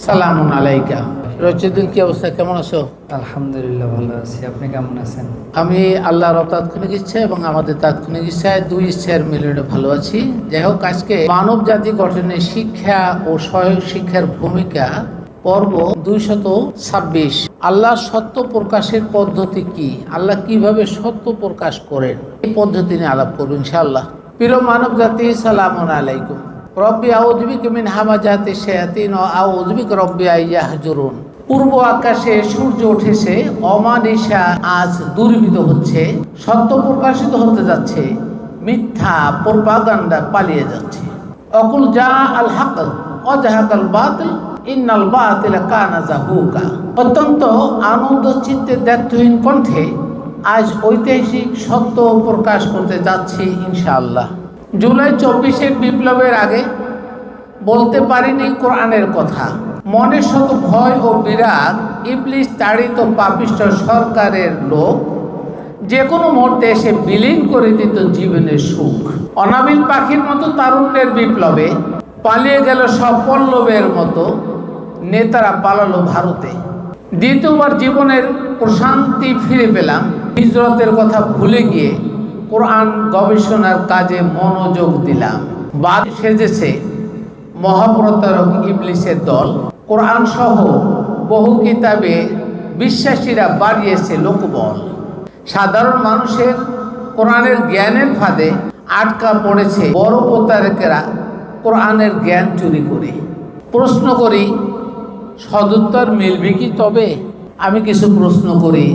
সালামুন আলাইকা। রচিদুল, কি অবস্থা, কেমন আছো? আলহামদুলিল্লাহ, ভালো আছি। আপনি কেমন আছেন? আমি আল্লাহর তাৎক্ষণিক ইচ্ছা এবং আমাদের তাৎক্ষণিক ইচ্ছায় দুই ইচ্ছার মিলনে ভালো আছি। যাই হোক, আজকে মানব জাতি গঠনে শিক্ষা ও সহায়ক শিক্ষার ভূমিকা পর্ব 226। আল্লাহ সত্য প্রকাশের পদ্ধতি কি, আল্লাহ কিভাবে সত্য প্রকাশ করেন, এই পদ্ধতি নিয়ে আলাপ করব ইনশাআল্লাহ। প্রিয় মানব জাতি, সালামুন আলাইকুম। রব্বি আউযু বিকা মিন হামাযাতি শায়াতিন ওয়া আউযু বিকা রব্বি আইয়াহজুরুন। পূর্ব আকাশে সূর্য উঠেছে, অমানিশা আজ দুর্বিত হচ্ছে, সত্য প্রকাশিত হতে যাচ্ছে, মিথ্যা প্রপাগান্ডা পালিয়ে যাচ্ছে। অকুল জা আল হক ওয়াজাহাকাল বাতিল ইন্নাল বাতিলা কানা যাহুকা। অত্যন্ত আনন্দ চিত্তে দ্ব্যর্থহীন কণ্ঠে আজ ঐতিহাসিক সত্য প্রকাশ করতে যাচ্ছি ইনশাআল্লাহ। জুলাই 24-এর বিপ্লবের আগে বলতে পারিনি কোরআনের কথা। মনের শত ভয় ও বিরাগ, ইবলিশ তাড়িত পাপিষ্ঠ সরকারের লোক যে কোনো মুহূর্তে এসে বিলীন করে দিত জীবনের সুখ। অনাবিল পাখির মতো তারুণ্যের বিপ্লবে পালিয়ে গেল সব পল্লবের মতো নেতারা পালালো ভারতে। দ্বিতীয়বার জীবনের প্রশান্তি ফিরে পেলাম, হিজরতের কথা ভুলে গিয়ে কোরআন গবেষণার কাজে মনোযোগ দিলাম। বাদ সেজেছে মহাপ্রতারক ইবলিসের দল। কোরআন সহ বহু কিতাবে বিশ্বাসীরা বাড়িয়েছে লোকবল। সাধারণ মানুষের কোরআনের জ্ঞানের ফাঁদে আটকা পড়েছে বড় প্রতারকেরা কোরআনের জ্ঞান চুরি করে। প্রশ্ন করি, সদুত্তর মিলবে কি? তবে আমি কিছু প্রশ্ন করি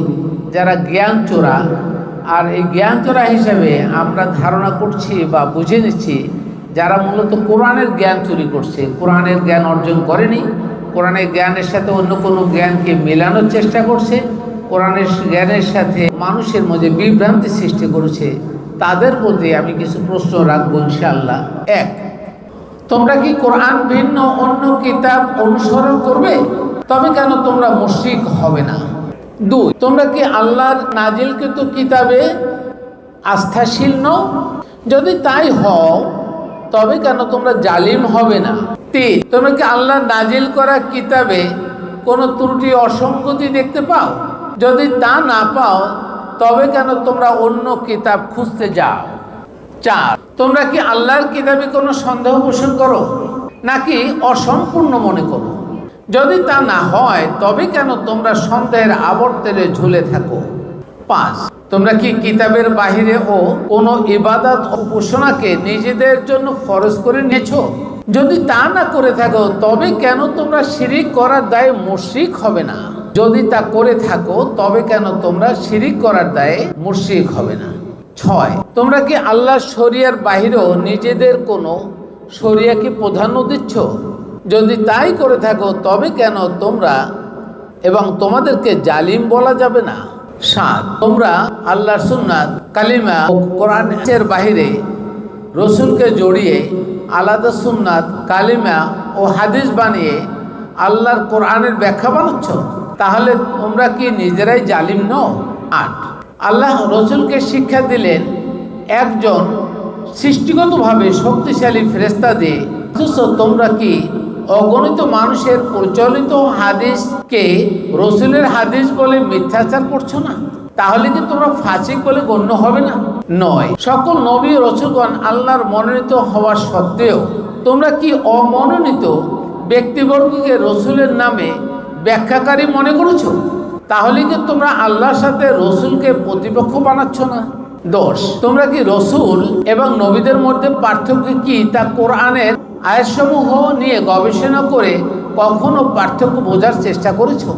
যারা জ্ঞান চোরা, আর এই জ্ঞান চোরা হিসেবে আমরা ধারণা করছি বা বুঝে নিচ্ছি যারা মূলত কোরআনের জ্ঞান চুরি করছে, কোরআনের জ্ঞান অর্জন করেনি, কোরআনের জ্ঞানের সাথে অন্য কোনো জ্ঞানকে মেলানোর চেষ্টা করছে, কোরআনের জ্ঞানের সাথে মানুষের মধ্যে বিভ্রান্তি সৃষ্টি করেছে, তাদের প্রতি আমি কিছু প্রশ্ন রাখবো ইনশাআল্লাহ। এক, তোমরা কি কোরআন ভিন্ন অন্য কিতাব অনুসরণ করবে? তবে কেন তোমরা মুশরিক হবে না? দুই, তোমরা কি আল্লাহর নাজিলকৃত কিতাবে আস্থাশীল নও? যদি তাই হও তবে কেন তোমরা জালিম হবে না? তিন, তোমরা কি আল্লাহর নাজিল করা কিতাবে কোনো ত্রুটি অসঙ্গতি দেখতে পাও? যদি তা না পাও তবে কেন তোমরা অন্য কিতাব খুঁজতে যাও? চার, তোমরা কি আল্লাহর কিতাবে কোনো সন্দেহ পোষণ করো নাকি অসম্পূর্ণ মনে করো? যদি তা না হয় তবে কেন তোমরা সন্দেহের আবর্তনে ঝুলে থাকো? পাঁচ, তোমরা কি কিতাবের বাহিরে ও কোনো ইবাদত উপাসনাকে নিজেদের জন্য ফরজ করে নিয়েছো? যদি তা না করে থাকো তবে কেন তোমরা শিরিক করার দায়ে মুশরিক হবে না? যদি তা করে থাকো তবে কেন তোমরা শিরিক করার দায়ে মুশরিক হবে না? ছয়, তোমরা কি আল্লাহর শরিয়ার বাহিরেও নিজেদের কোনো শরিয়াকে প্রাধান্য দিচ্ছ? যদি তাই করে থাকো তবে কেন তোমরা এবং তোমাদেরকে জালিম বলা যাবে না? সাত, তোমরা আল্লাহর সুন্নাত, কালিমা ও কোরআনের বাহিরে রসুলকে জড়িয়ে আলাদা সুন্নাত, কালিমা ও হাদিস বানিয়ে আল্লাহর কোরআনের ব্যাখ্যা বানাচ্ছ, তাহলে তোমরা কি নিজেরাই জালিম নও? আট, আল্লাহ রসুলকে শিক্ষা দিলেন একজন সৃষ্টিগতভাবে শক্তিশালী ফেরেশতা দিয়ে, অথচ তোমরা কি অগণিত মানুষের প্রচলিত হাদিসকে রসুলের হাদিস বলে মিথ্যাচার করছো না? তাহলে কি তোমরা ফাসিক বলে গণ্য হবে না? নয়, সকল নবী রসুলগণ আল্লাহর মনোনীত হওয়া সত্ত্বেও তোমরা কি অমনোনীত ব্যক্তিবর্গকে রসুলের নামে ব্যাখ্যাকারী মনে করেছো? তাহলে কি তোমরা আল্লাহর সাথে রসুলকে প্রতিপক্ষ বানাচ্ছ না? দশ, তোমরা কি রসুল এবং নবীদের মধ্যে পার্থক্য কি তা কোরআনের আয়াতসমূহ নিয়ে গবেষণা করে কখনো পার্থক্য বোঝার চেষ্টা করেছো?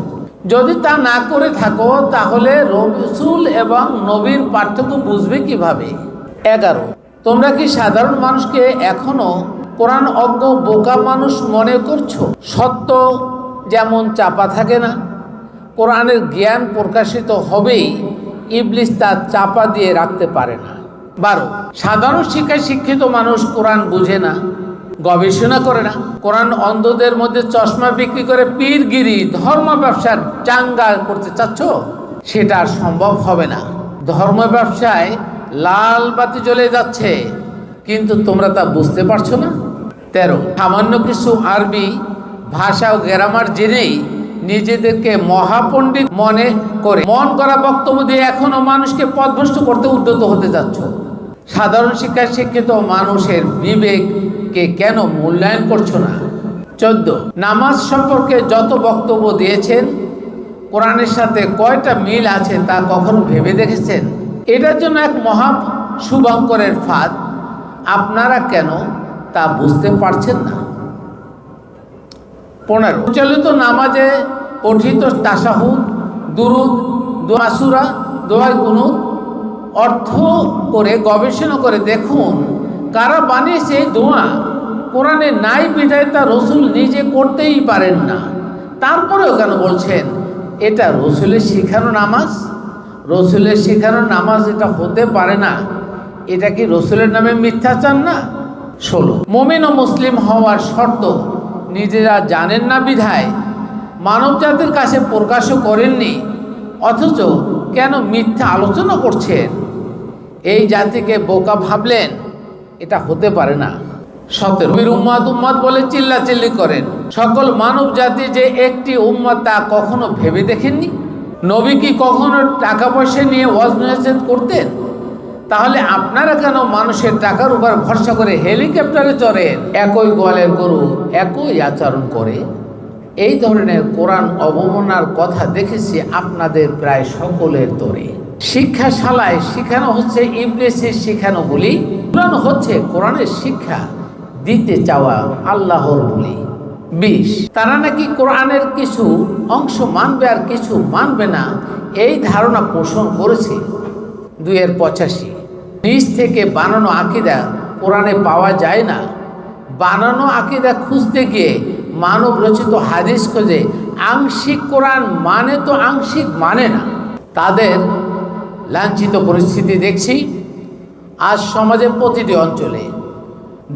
যদি তা না করে থাকো তাহলে রসুল এবং নবীর পার্থক্য বুঝবে কিভাবে? 11, তোমরা কি সাধারণ মানুষকে এখনো কোরআন অজ্ঞ বোকা মানুষ মনে করছো? সত্য যেমন চাপা থাকে না, কোরআনের জ্ঞান প্রকাশিত হবেই, ইবলিস তা চাপা দিয়ে রাখতে পারে না। 12, সাধারণ শিক্ষায় শিক্ষিত মানুষ কোরআন বুঝে না, গবেষণা করে না। কোরআন অন্ধদের মধ্যে চশমা বিক্রি করে পীরগিরি ধর্ম ব্যবসার চাঙ্গা করতে চাচ্ছ? সেটা আর সম্ভব হবে না। ধর্ম ব্যবসায় লাল বাতি জ্বলে যাচ্ছে, কিন্তু তোমরা তা বুঝতে পারছো না। 13, সামান্য কিছু আরবি ভাষা ও গ্রামার জেনেই নিজেদেরকে মহাপণ্ডিত মনে করে মন করা বক্তব্য দিয়ে এখনো মানুষকে পথভ্রষ্ট করতে উদ্যত হতে যাচ্ছ। সাধারণ শিক্ষায় শিক্ষিত মানুষের বিবেককে কেন মূল্যায়ন করছো না? 14, নামাজ সম্পর্কে যত বক্তব্য দিয়েছেন কোরআনের সাথে কয়টা মিল আছে তা কখনো ভেবে দেখেছেন? এটার জন্য এক মহা শুভঙ্করের ফাঁদ, আপনারা কেন তা বুঝতে পারছেন না? 15, প্রচলিত নামাজে পঠিত তাশাহুদ, দুরুদ, দোয়া সূরা, দোয়া কুনুত অর্থ করে গবেষণা করে দেখুন কারা বানিয়েছে এই দোয়া। কোরআনে নাই বিধায় তা রসুল নিজে করতেই পারেন না, তারপরেও কেন বলছেন এটা রসুলের শিখানো নামাজ? রসুলের শিখানো নামাজ এটা হতে পারে না, এটা কি রসুলের নামে মিথ্যাচার না? 16, মুমিন ও মুসলিম হওয়ার শর্ত নিজেরা জানেন না বিধায় মানব জাতির কাছে প্রকাশও করেননি, অথচ কেন মিথ্যা আলোচনা করছেন? এই জাতিকে বোকা ভাবলেন? এটা হতে পারে না। 17, উম্মাদ উম্মাদ বলে চিল্লাচিল্লি করেন, সকল মানব জাতি যে একটি উম্মাদ তা কখনো ভেবে দেখেননি? নবী কি কখনো টাকা পয়সা নিয়ে ওয়াজ নসিহত করতেন? তাহলে আপনারা কেন মানুষের টাকার উপর ভরসা করে হেলিকপ্টারে চড়েন? একই গোয়ালের গরু একই আচরণ করে। এই ধরনের কোরআন অবমাননার কথা দেখেছি আপনাদের প্রায় সকলের তরে। শিক্ষাশালায় শেখানো হচ্ছে ইবলিসের শেখানো বলি, কোরআন হচ্ছে কোরআনের শিক্ষা দিতে চাওয়া আল্লাহর বলি। 20, তারা নাকি কোরআনের কিছু অংশ মানবে আর কিছু মানবে না, এই ধারণা পোষণ করেছে। 2-85, নিজ থেকে বানানো আকীদা কোরআনে পাওয়া যায় না। বানানো আকীদা খুঁজতে গিয়ে মানব রচিত হাদিস খোঁজে, আংশিক কোরআন মানে তো আংশিক মানে না। তাদের লাঞ্ছিত পরিস্থিতি দেখছি আজ সমাজের প্রতিটি অঞ্চলে।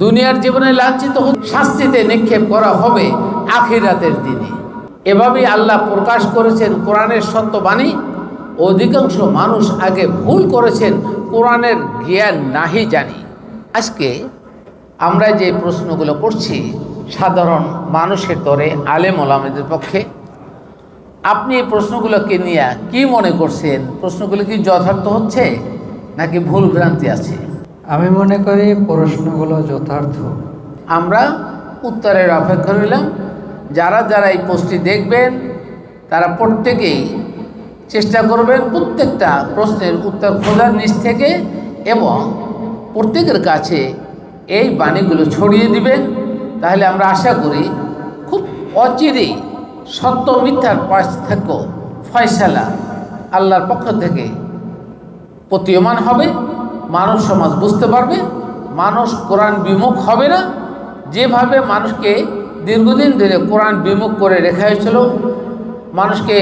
দুনিয়ার জীবনে লাঞ্ছিত শাস্তিতে নিক্ষেপ করা হবে আখিরাতের দিনে। এভাবেই আল্লাহ প্রকাশ করেছেন কোরআনের সত্যবাণী। অধিকাংশ মানুষ আগে ভুল করেছেন, কোরআনের জ্ঞান নাহি জানি। আজকে আমরা যে প্রশ্নগুলো করছি সাধারণ মানুষের তরে, আলেম ওলামাদের পক্ষে, আপনি এই প্রশ্নগুলোকে নিয়ে কি মনে করছেন? প্রশ্নগুলো কি যথার্থ হচ্ছে নাকি ভুল ভ্রান্তি আছে? আমি মনে করি প্রশ্নগুলো যথার্থ। আমরা উত্তরের অপেক্ষা রইলাম। যারা যারা এই পোস্টটি দেখবেন তারা প্রত্যেকেই চেষ্টা করবেন প্রত্যেকটা প্রশ্নের উত্তর খোঁজার নিচ থেকে, এবং প্রত্যেকের কাছে এই বাণীগুলো ছড়িয়ে দিবেন। তাহলে আমরা আশা করি খুব অচিরেই সত্য মিথ্যার পার্থক্য ফয়সালা আল্লাহর পক্ষ থেকে প্রতীয়মান হবে। মানব সমাজ বুঝতে পারবে, মানুষ কোরআন বিমুখ হবে না। যেভাবে মানুষকে দীর্ঘদিন ধরে কোরআন বিমুখ করে রেখা হয়েছিল, মানুষকে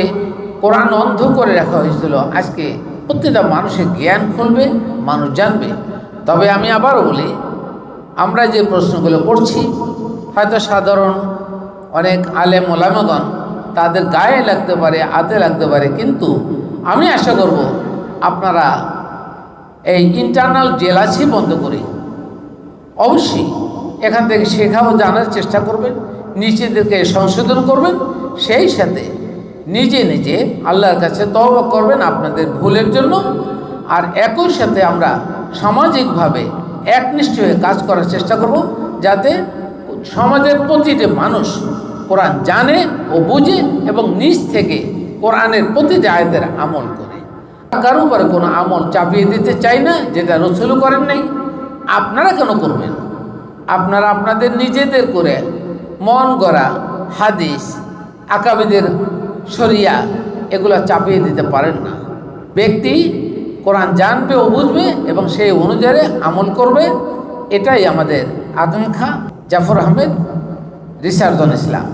কোরআন অন্ধ করে রাখা হয়েছিল, আজকে প্রত্যেকটা মানুষের জ্ঞান খুলবে, মানুষ জানবে। তবে আমি আবারও বলি, আমরা যে প্রশ্নগুলো করছি হয়তো সাধারণ অনেক আলেম ওলামাগণ তাদের গায়ে লাগতে পারে, হাতে লাগতে পারে, কিন্তু আমি আশা করব আপনারা এই ইন্টারনাল জেলাসি বন্ধ করে অবশ্যই এখান থেকে শেখাও জানার চেষ্টা করবেন, নিজেদেরকে সংশোধন করবেন, সেই সাথে নিজে নিজে আল্লাহর কাছে তওবা করবেন আপনাদের ভুলের জন্য। আর একই সাথে আমরা সামাজিকভাবে একনিষ্ঠ হয়ে কাজ করার চেষ্টা করব, যাতে সমাজের প্রতিটি মানুষ কোরআন জানে ও বুঝে এবং নিজ থেকে কোরআনের প্রতিটি আয়াতের আমল করে। কারো উপরে কোনো আমল চাপিয়ে দিতে চাই না যেটা রসুলও করেন নাই। আপনারা কেন করবেন? আপনারা আপনাদের নিজেদের করে মন গড়া হাদিস, আকাবিদের শরিয়া এগুলো চাপিয়ে দিতে পারেন না। ব্যক্তি কোরআন জানবে ও বুঝবে এবং সেই অনুযায়ী আমল করবে, এটাই আমাদের আকাঙ্ক্ষা। Jafar Ahmed, research on Islam.